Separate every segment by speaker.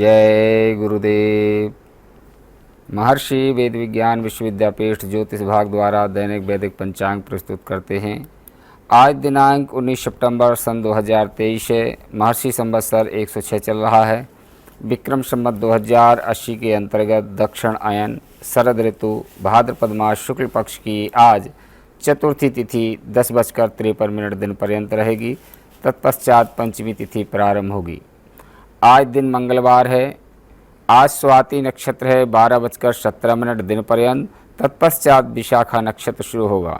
Speaker 1: जय गुरुदेव। महर्षि वेद विज्ञान विश्वविद्यापीठ ज्योतिष विभाग द्वारा दैनिक वैदिक पंचांग प्रस्तुत करते हैं। आज दिनांक 19 सितंबर सन 2023 है। महर्षि संवत्सर 106 चल रहा है। विक्रम संवत 2080 के अंतर्गत दक्षिण आयन शरद ऋतु भाद्रपद मास शुक्ल पक्ष की आज चतुर्थी तिथि 10:53 दिन पर्यंत रहेगी। तत्पश्चात पंचमी तिथि प्रारंभ होगी। आज दिन मंगलवार है। आज स्वाति नक्षत्र है 12:17 दिन पर्यंत। तत्पश्चात विशाखा नक्षत्र शुरू होगा।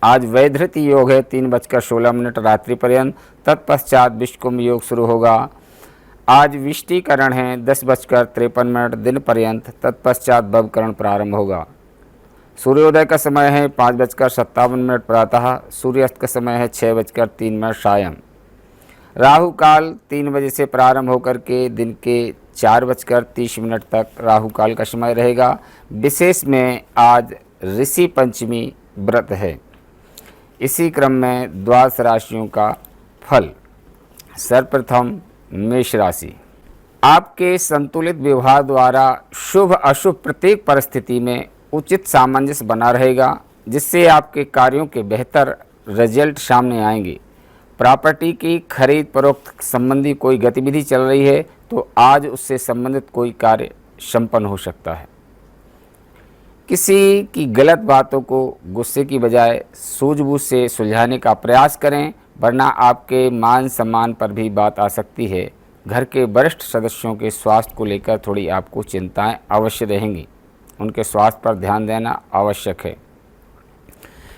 Speaker 1: आज वैधृति योग है 3:16 रात्रि पर्यंत। तत्पश्चात विष्कुंभ योग शुरू होगा। आज विष्टिकरण है 10:53 दिन पर्यंत। तत्पश्चात भवकरण प्रारंभ होगा। सूर्योदय का समय है 5:57 प्रातः। सूर्यास्त का समय है 6:03 सायं। राहु काल 3 बजे से प्रारंभ होकर के दिन के 4:30 तक राहु काल का समय रहेगा। विशेष में आज ऋषि पंचमी व्रत है। इसी क्रम में द्वादश राशियों का फल। सर्वप्रथम मेष राशि। आपके संतुलित व्यवहार द्वारा शुभ अशुभ प्रत्येक परिस्थिति में उचित सामंजस्य बना रहेगा, जिससे आपके कार्यों के बेहतर रिजल्ट सामने आएंगे। प्रॉपर्टी की खरीद फरोख्त संबंधी कोई गतिविधि चल रही है तो आज उससे संबंधित कोई कार्य संपन्न हो सकता है। किसी की गलत बातों को गुस्से की बजाय सूझबूझ से सुलझाने का प्रयास करें, वरना आपके मान सम्मान पर भी बात आ सकती है। घर के वरिष्ठ सदस्यों के स्वास्थ्य को लेकर थोड़ी आपको चिंताएं अवश्य रहेंगी। उनके स्वास्थ्य पर ध्यान देना आवश्यक है।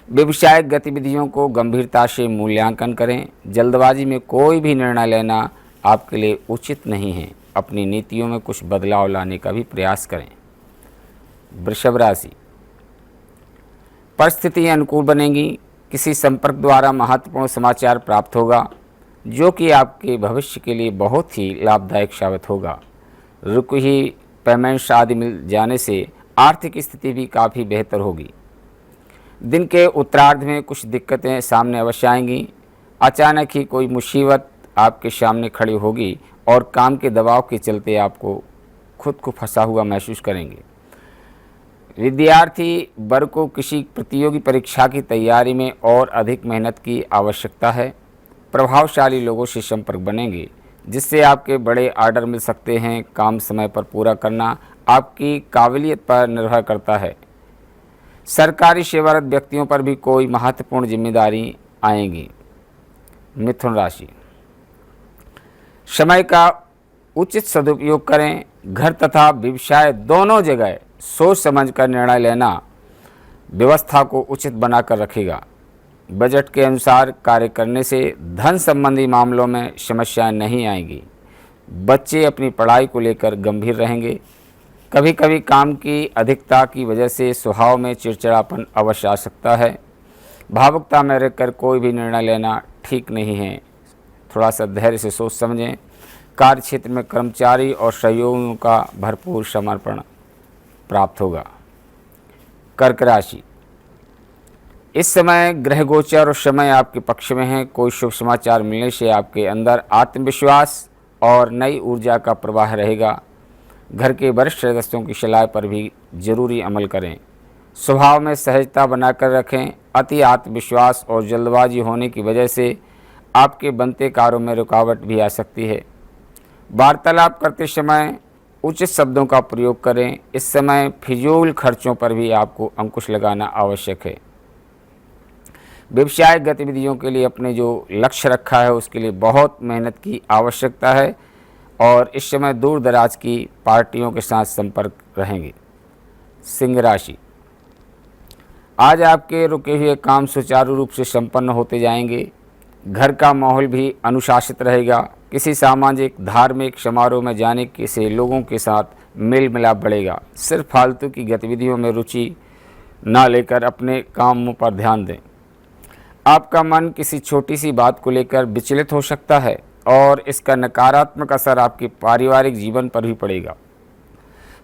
Speaker 1: व्यवसायिक गतिविधियों को गंभीरता से मूल्यांकन करें। जल्दबाजी में कोई भी निर्णय लेना आपके लिए उचित नहीं है। अपनी नीतियों में कुछ बदलाव लाने का भी प्रयास करें। वृषभ राशि। परिस्थितियां अनुकूल बनेंगी। किसी संपर्क द्वारा महत्वपूर्ण समाचार प्राप्त होगा, जो कि आपके भविष्य के लिए बहुत ही लाभदायक साबित होगा। रुकी हुई पेमेंट्स आदि मिल जाने से आर्थिक स्थिति भी काफ़ी बेहतर होगी। दिन के उत्तरार्ध में कुछ दिक्कतें सामने अवश्य आएंगी। अचानक ही कोई मुसीबत आपके सामने खड़ी होगी और काम के दबाव के चलते आपको खुद को फंसा हुआ महसूस करेंगे। विद्यार्थी वर्ग को किसी प्रतियोगी परीक्षा की तैयारी में और अधिक मेहनत की आवश्यकता है। प्रभावशाली लोगों से संपर्क बनेंगे, जिससे आपके बड़े ऑर्डर मिल सकते हैं। काम समय पर पूरा करना आपकी काबिलियत पर निर्भर करता है। सरकारी सेवारत व्यक्तियों पर भी कोई महत्वपूर्ण जिम्मेदारी आएंगी। मिथुन राशि। समय का उचित सदुपयोग करें। घर तथा व्यवसाय दोनों जगह सोच समझकर निर्णय लेना व्यवस्था को उचित बनाकर रखेगा। बजट के अनुसार कार्य करने से धन संबंधी मामलों में समस्याएं नहीं आएंगी। बच्चे अपनी पढ़ाई को लेकर गंभीर रहेंगे। कभी कभी काम की अधिकता की वजह से स्वभाव में चिड़चिड़ापन अवश्य आ सकता है। भावुकता में रहकर कोई भी निर्णय लेना ठीक नहीं है। थोड़ा सा धैर्य से सोच समझें। कार्य क्षेत्र में कर्मचारी और सहयोगियों का भरपूर समर्पण प्राप्त होगा। कर्क राशि। इस समय ग्रह गोचर और समय आपके पक्ष में है। कोई शुभ समाचार मिलने से आपके अंदर आत्मविश्वास और नई ऊर्जा का प्रवाह रहेगा। घर के वरिष्ठ सदस्यों की सलाह पर भी जरूरी अमल करें। स्वभाव में सहजता बनाकर रखें। अति आत्मविश्वास और जल्दबाजी होने की वजह से आपके बनते कार्यों में रुकावट भी आ सकती है। वार्तालाप करते समय उचित शब्दों का प्रयोग करें। इस समय फिजूल खर्चों पर भी आपको अंकुश लगाना आवश्यक है। व्यवसायिक गतिविधियों के लिए अपने जो लक्ष्य रखा है उसके लिए बहुत मेहनत की आवश्यकता है और इस समय दूर दराज की पार्टियों के साथ संपर्क रहेंगे। सिंह राशि। आज आपके रुके हुए काम सुचारू रूप से संपन्न होते जाएंगे। घर का माहौल भी अनुशासित रहेगा। किसी सामाजिक धार्मिक समारोह में जाने के से लोगों के साथ मेल मिलाप बढ़ेगा। सिर्फ फालतू की गतिविधियों में रुचि ना लेकर अपने कामों पर ध्यान दें। आपका मन किसी छोटी सी बात को लेकर विचलित हो सकता है और इसका नकारात्मक असर आपके पारिवारिक जीवन पर भी पड़ेगा।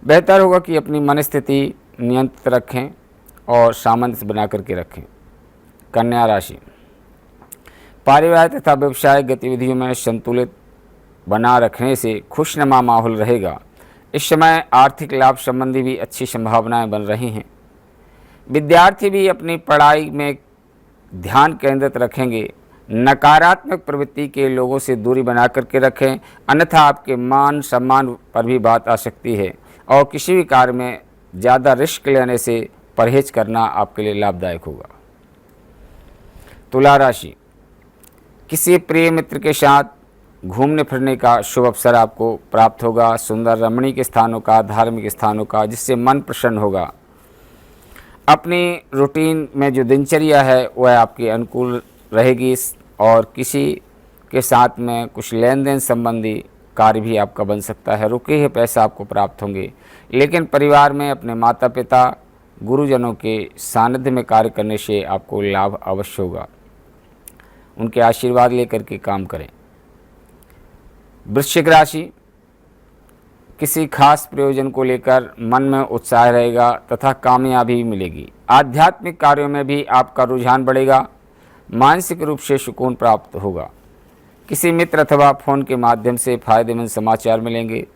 Speaker 1: बेहतर होगा कि अपनी मनस्थिति नियंत्रित रखें और सामंजस्य बना करके रखें। कन्या राशि। पारिवारिक तथा व्यवसायिक गतिविधियों में संतुलित बना रखने से खुशनुमा माहौल रहेगा। इस समय आर्थिक लाभ संबंधी भी अच्छी संभावनाएं बन रही हैं। विद्यार्थी भी अपनी पढ़ाई में ध्यान केंद्रित रखेंगे। नकारात्मक प्रवृत्ति के लोगों से दूरी बना करके रखें, अन्यथा आपके मान सम्मान पर भी बात आ सकती है और किसी भी कार्य में ज़्यादा रिस्क लेने से परहेज करना आपके लिए लाभदायक होगा। तुला राशि, किसी प्रिय मित्र के साथ घूमने फिरने का शुभ अवसर आपको प्राप्त होगा। सुंदर रमणीक स्थानों का, धार्मिक स्थानों का, जिससे मन प्रसन्न होगा। अपनी रूटीन में जो दिनचर्या है वह आपके अनुकूल रहेगी और किसी के साथ में कुछ लेन देन संबंधी कार्य भी आपका बन सकता है। रुके हुए पैसा आपको प्राप्त होंगे, लेकिन परिवार में अपने माता पिता गुरुजनों के सानिध्य में कार्य करने से आपको लाभ अवश्य होगा। उनके आशीर्वाद लेकर के काम करें। वृश्चिक राशि, किसी खास प्रयोजन को लेकर मन में उत्साह रहेगा तथा कामयाबी मिलेगी। आध्यात्मिक कार्यों में भी आपका रुझान बढ़ेगा। मानसिक रूप से सुकून प्राप्त होगा। किसी मित्र अथवा फ़ोन के माध्यम से फायदेमंद समाचार मिलेंगे।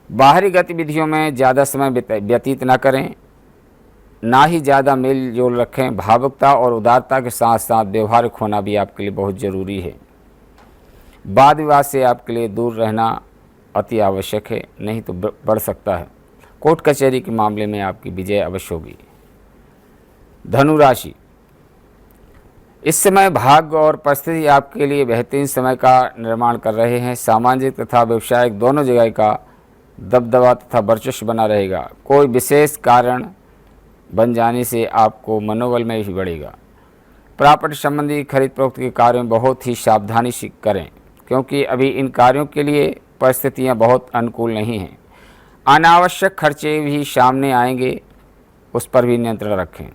Speaker 1: बाहरी गतिविधियों में ज़्यादा समय व्यतीत न करें, ना ही ज़्यादा मेल जोल रखें। भावुकता और उदारता के साथ साथ व्यवहारिक होना भी आपके लिए बहुत ज़रूरी है। वाद विवाद से आपके लिए दूर रहना अति आवश्यक है, नहीं तो बढ़ सकता है। कोर्ट कचहरी के मामले में आपकी विजय अवश्य होगी। धनु राशि, इस समय भाग्य और परिस्थिति आपके लिए बेहतरीन समय का निर्माण कर रहे हैं। सामाजिक तथा व्यवसायिक दोनों जगह का दबदबा तथा वर्चस्व बना रहेगा। कोई विशेष कारण बन जाने से आपको मनोबल में भी बढ़ेगा। प्रॉपर्टी संबंधी खरीद फरोख्त के कार्यों में बहुत ही सावधानी से करें, क्योंकि अभी इन कार्यों के लिए परिस्थितियां बहुत अनुकूल नहीं हैं। अनावश्यक खर्चे भी सामने आएंगे, उस पर भी नियंत्रण रखें।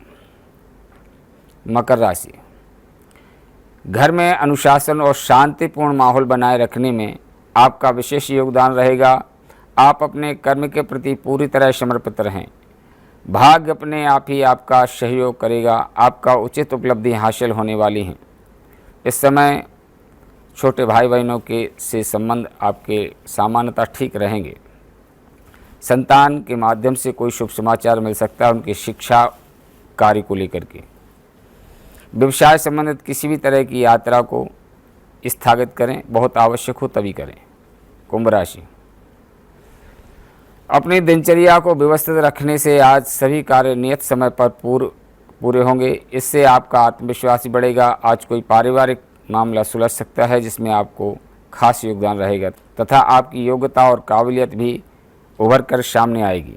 Speaker 1: मकर राशि, घर में अनुशासन और शांतिपूर्ण माहौल बनाए रखने में आपका विशेष योगदान रहेगा। आप अपने कर्म के प्रति पूरी तरह समर्पित रहें। भाग्य अपने आप ही आपका सहयोग करेगा। आपका उचित उपलब्धि हासिल होने वाली हैं। इस समय छोटे भाई बहनों के से संबंध आपके सामान्यतः ठीक रहेंगे। संतान के माध्यम से कोई शुभ समाचार मिल सकता है, उनकी शिक्षा कार्य को लेकर के। व्यवसाय संबंधित किसी भी तरह की यात्रा को स्थगित करें, बहुत आवश्यक हो तभी करें। कुंभ राशि, अपनी दिनचर्या को व्यवस्थित रखने से आज सभी कार्य नियत समय पर पूरे होंगे। इससे आपका आत्मविश्वास बढ़ेगा। आज कोई पारिवारिक मामला सुलझ सकता है जिसमें आपको खास योगदान रहेगा तथा आपकी योग्यता और काबिलियत भी उभर कर सामने आएगी।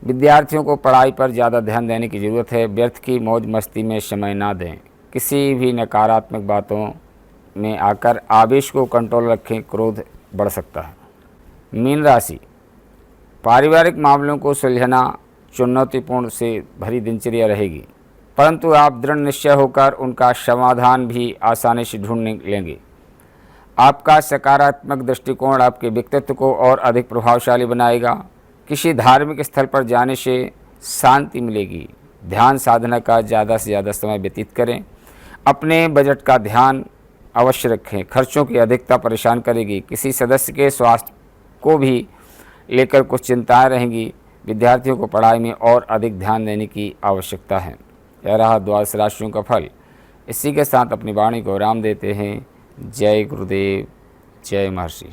Speaker 1: विद्यार्थियों को पढ़ाई पर ज़्यादा ध्यान देने की ज़रूरत है। व्यर्थ की मौज मस्ती में समय ना दें। किसी भी नकारात्मक बातों में आकर आवेश को कंट्रोल रखें, क्रोध बढ़ सकता है। मीन राशि, पारिवारिक मामलों को सुलझाना चुनौतीपूर्ण से भरी दिनचर्या रहेगी, परंतु आप दृढ़ निश्चय होकर उनका समाधान भी आसानी से ढूंढ लेंगे। आपका सकारात्मक दृष्टिकोण आपके व्यक्तित्व को और अधिक प्रभावशाली बनाएगा। किसी धार्मिक स्थल पर जाने से शांति मिलेगी। ध्यान साधना का ज़्यादा से ज़्यादा समय व्यतीत करें। अपने बजट का ध्यान अवश्य रखें। खर्चों की अधिकता परेशान करेगी। किसी सदस्य के स्वास्थ्य को भी लेकर कुछ चिंताएं रहेंगी। विद्यार्थियों को पढ़ाई में और अधिक ध्यान देने की आवश्यकता है। यह रहा 12 राशियों का फल। इसी के साथ अपनी वाणी को विराम देते हैं। जय गुरुदेव, जय महर्षि।